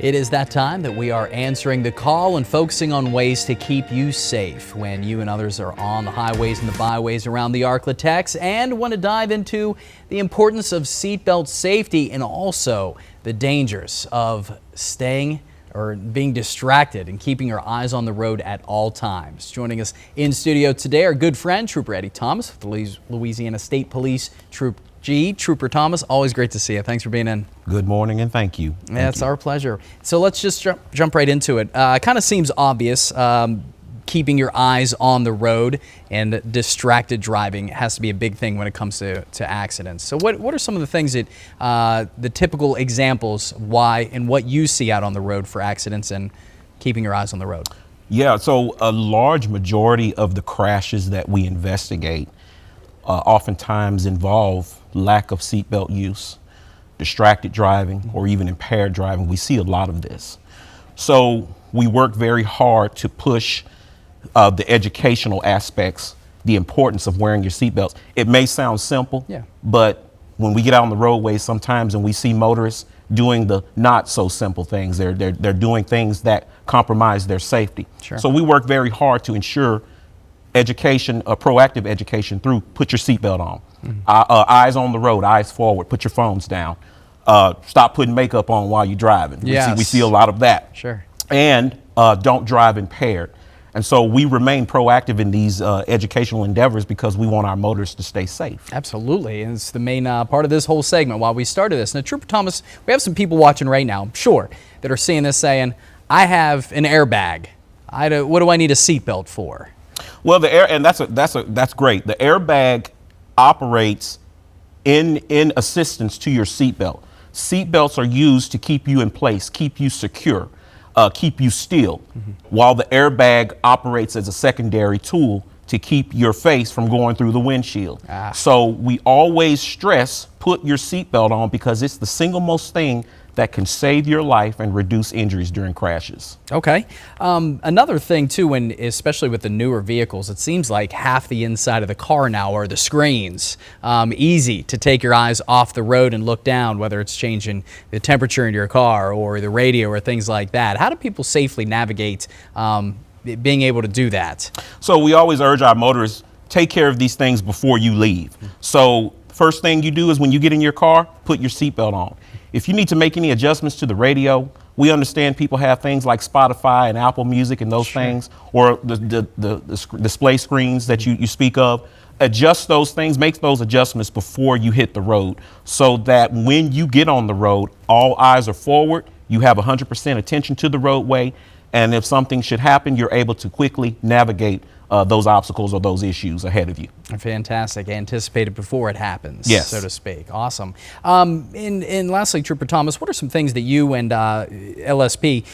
It is that time that we are answering the call and focusing on ways to keep you safe when you and others are on the highways and the byways around the Arklatex, and want to dive into the importance of seatbelt safety and also the dangers of staying or being distracted and keeping your eyes on the road at all times. Joining us in studio today, our good friend, Trooper Eddie Thomas with the Louisiana State Police Troop G. Trooper Thomas, always great to see you. Thanks for being in. Good morning and thank you. Yeah, it's our pleasure. So let's just jump right into it. It kind of seems obvious, keeping your eyes on the road and distracted driving has to be a big thing when it comes to accidents. So what are some of the things that, the typical examples why and what you see out on the road for accidents and keeping your eyes on the road? Yeah, so a large majority of the crashes that we investigate oftentimes involve lack of seatbelt use, distracted driving, or even impaired driving. We see a lot of this. So we work very hard to push the educational aspects, the importance of wearing your seatbelts. It may sound simple, but when we get out on the roadway sometimes and we see motorists doing the not so simple things, they're doing things that compromise their safety. Sure. So we work very hard to ensure education, proactive education through put your seatbelt on, eyes on the road, eyes forward, put your phones down, stop putting makeup on while you're driving. Yes. We see a lot of that. Sure. And don't drive impaired. And so we remain proactive in these educational endeavors because we want our motorists to stay safe. Absolutely, and it's the main part of this whole segment while we started this. Now, Trooper Thomas, we have some people watching right now, I'm sure, that are seeing this saying, I have an airbag. What do I need a seatbelt for? Well, that's great. The airbag operates in assistance to your seatbelt. Seatbelts are used to keep you in place, keep you secure, keep you still, while the airbag operates as a secondary tool to keep your face from going through the windshield. So we always stress put your seatbelt on because it's the single most thing that can save your life and reduce injuries during crashes. Okay. Another thing too, especially with the newer vehicles, it seems like half the inside of the car now are the screens. Easy to take your eyes off the road and look down, whether it's changing the temperature in your car or the radio or things like that. How do people safely navigate being able to do that? So we always urge our motorists, take care of these things before you leave. So first thing you do is when you get in your car, put your seatbelt on. If you need to make any adjustments to the radio, we understand people have things like Spotify and Apple Music and those things, or the display screens that you speak of. Adjust those things, make those adjustments before you hit the road so that when you get on the road, all eyes are forward, you have 100% attention to the roadway, and if something should happen, you're able to quickly navigate those obstacles or those issues ahead of you. Fantastic. Anticipated before it happens, yes, so to speak. Awesome. And lastly, Trooper Thomas, what are some things that you and LSP,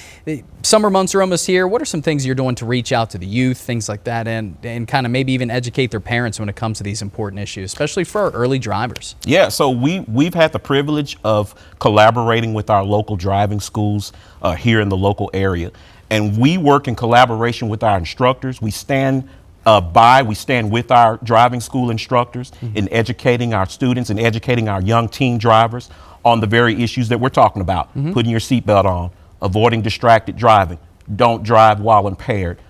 summer months are almost here, what are some things you're doing to reach out to the youth, things like that, and kind of maybe even educate their parents when it comes to these important issues, especially for our early drivers? Yeah, so we've had the privilege of collaborating with our local driving schools here in the local area. And we work in collaboration with our instructors. We stand with our driving school instructors in educating our students and educating our young teen drivers on the very issues that we're talking about. Putting your seatbelt on, avoiding distracted driving, don't drive while impaired,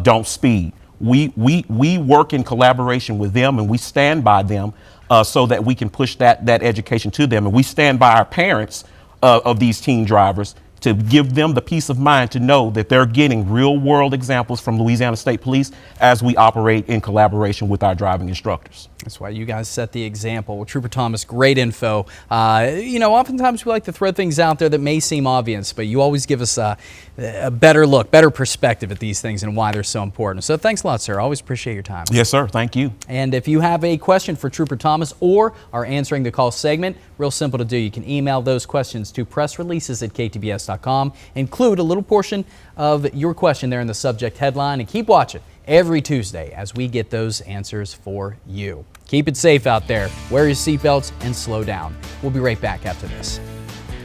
don't speed. We work in collaboration with them and we stand by them so that we can push that education to them. And we stand by our parents of these teen drivers to give them the peace of mind to know that they're getting real world examples from Louisiana State Police as we operate in collaboration with our driving instructors. That's why you guys set the example. Well, Trooper Thomas, great info. Oftentimes we like to throw things out there that may seem obvious, but you always give us a better look, better perspective at these things and why they're so important. So thanks a lot, sir. Always appreciate your time. Yes, sir. Thank you. And if you have a question for Trooper Thomas or are answering the call segment, real simple to do. You can email those questions to pressreleases@ktbs.com. Include a little portion of your question there in the subject headline and keep watching every Tuesday as we get those answers for you. Keep it safe out there, wear your seatbelts, and slow down. We'll be right back after this.